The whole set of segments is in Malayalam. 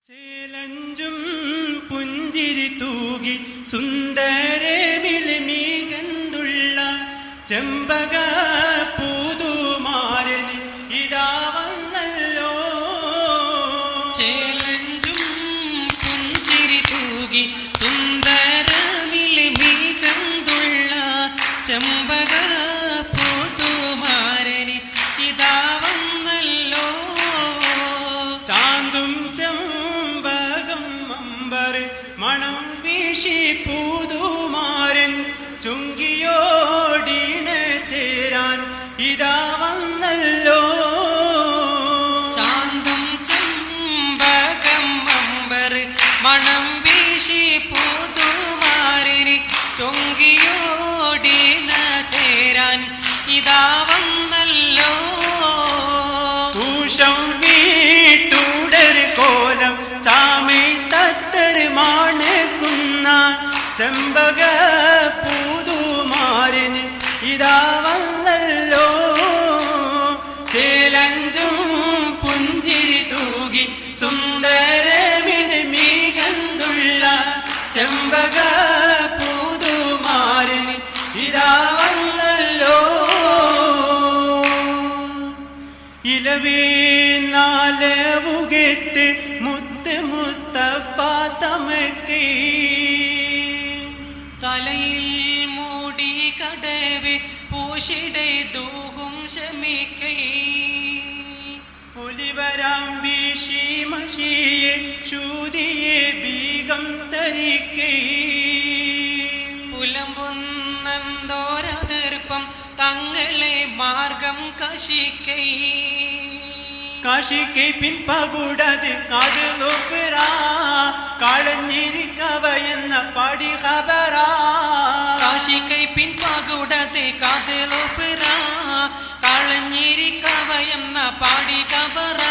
ചേലഞ്ചും പുഞ്ചിരി തൂകി സുന്ദരമിൽമികന്തുള്ള ചെമ്പക പൂതുമാരന് ഇതാ വന്നല്ലോ. ചേലഞ്ചും പുഞ്ചിരി തൂകി സുന്ദരമിൽമികന്തുള്ള ചെമ്പക പൂതുമാരന് ഇതാ വന്നല്ലോ. ചാന്തും ചെമ്പകം അമ്പർ മണം വീശി പൂതുമാരൻ ചുങ്കിയോടിണ ചേരാൻ ഇതാ വന്നല്ലോ. ചാന്തും ചെമ്പകം അമ്പർ മണം വീശി പൂതുമാരന് ചുങ്കിയോടിണ ചേരാൻ ഇതാ വന്നല്ലോ. പൂഷം വീട്ടുടർ കോലം ചാമൈ തട്ടർ മാണക്കുന്ന ചെമ്പക പൂതുമാരന് ഇതാ വന്നല്ലോ. ചേലഞ്ചും പുഞ്ചിരി തൂകി സുന്ദരമിൽമികന്തുള്ള ചെമ്പക പൂതുമാരന് ഇതാ വന്നല്ലോ. ഇലവേ നാലവുകെട്ട് മുത്ത് മുസ്തഫ തമക്ക് തലയിൽ മൂടി കടവ് പൂഷിടെ ദൂഹും ശമിക്കൈ പുലിവരാം വീശി മഷിയെ ശൂതിയെ ബീഗം തരിക്കൈ പുലമ്പുന്നന്തോരതിർപ്പം തങ്ങളെ മാർഗം കശിക്കൈ കാശിക്ക് പിൻപകൂടത് അത് ഒപ്പുറാ കളഞ്ഞിരിക്കവയെന്ന പടി ഖബറാ. കാശിക്കൈ പിൻപാകൂടത്തെ കാതലോപ്പുറ കളഞ്ഞിരിക്കവയെന്ന പാടി കബറാ.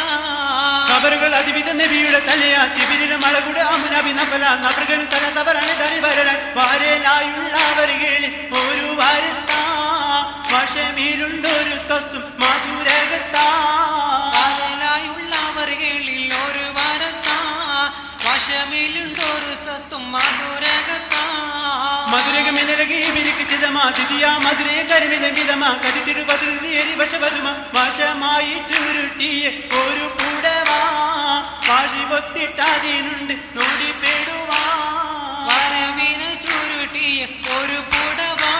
ഖബറുകൾ അതിവിധ നബിയുടെ തലയാ തിബിരിലെ മലകുട അമുനബി നഫല നബറുകൾ തല സബറാണ് തനി വരലാൻ വാരലായുള്ളവരികളിൽ ഒരു വാരസ്ഥാ വശമിലുണ്ടൊരു തസ്തും മധുരകത്താ. വാരലായുള്ളവരികളിൽ ഒരു വാരസ്ഥാ വശമിലുണ്ടൊരു തസ്തും മധുരകത്താ. മധുരകമിനലകി വിരിക്ക് ചിതമാ ദിദിയാ മധുരയ കരിമിത വിധമാ കരുതിരു പതിരി വശവധുമ വശമായി ചുരുട്ടിയ ഒരു കൂടവാ വാശി പൊത്തിട്ടതിനുണ്ട് നോടിപ്പെടുവാ. വരവിനെ ചുരുട്ടിയ ഒരു പുടവാ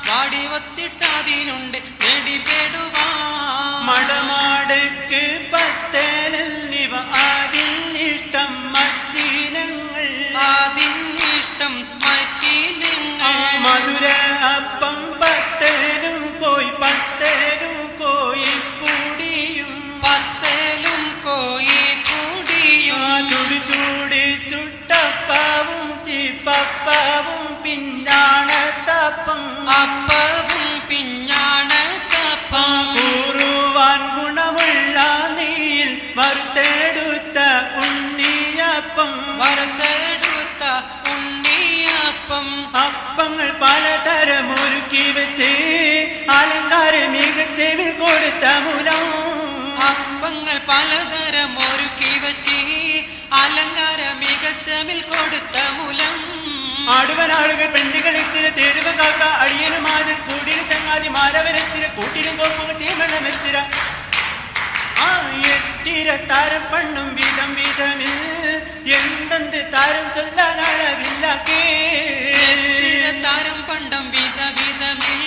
വാടി ഒത്തിട്ടതിനുണ്ട് നേടിപ്പെടുവാ. മടമാടക്ക് പത്തലിവ അതിനിഷ്ടം മറ്റിനങ്ങൾ അതിനിഷ്ടം മറ്റിനങ്ങൾ മധുര അപ്പം പത്തലും കോയി പത്തലും കോയി കൂടിയും പത്തലും കോയി കൂടിയും ചുടി ചൂടി ചുട്ടപ്പവും ചിപ്പപ്പവും പിഞ്ഞാണത്തപ്പം അപ്പവും പിഞ്ഞാണത്തപ്പം കൂറുവാൻ ഗുണമുള്ള നീൽ വറുത്തെടുത്ത ഉണ്ണിയപ്പം വറുത്തെടുത്ത ഉണ്ണിയപ്പം അപ്പങ്ങൾ പലതരം ഒരുക്കി വെച്ച് അലങ്കാര മികച്ചെവിൽ കൊടുത്ത മുലം അപ്പങ്ങൾ പലതരം ഒരുക്കി വച്ച് അലങ്കാര മികച്ചമിൽ കൊടുത്ത മുലം ആടുവനാളുകൾ പെണ്ണുകളെത്തിര തേടുവ കാക്ക അടിയനും മാതിൽ കൂടിയിൽ ചങ്ങാതി മാലവരെത്തിര കൂട്ടിലും കോപ്പുകൾ തീമണമെത്തിര ആ എത്തിര താരം പണ്ണും വിധം വിധമിൽ എന്തെന്ത് താരം ചൊല്ലാൻ അളവില്ല താരം പണ്ടം വിധ വിധമിൽ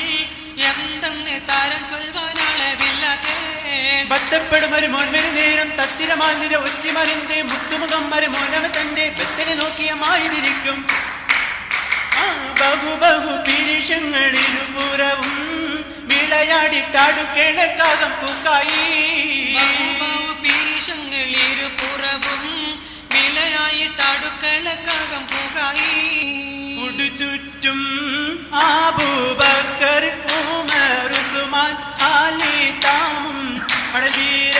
എന്തെന്ന് താരം ചൊൽവാനളവില്ല ബത്തപ്പെടും ഒരു മോൻമരു നേരം തത്തിരമാതിര ഒറ്റിമറിന്റെ മുത്തുമുഖം മരുമോനവ തന്റെ ബത്തനെ നോക്കിയ മായിരിക്കും. ബഹു ബഹു പിരിശങ്ങളിരുപുറവും വിളയാടിട്ടാടു കിഴക്കാകം പൂക്കായി പിരിശങ്ങളിരുപുറവും വിളയായിട്ടാടുക്കളക്കാകം പൂകായി. ഉടുചുറ്റും അബൂബക്കർ ഉമർ ഉസ്മാൻ അലി താമും അടവീര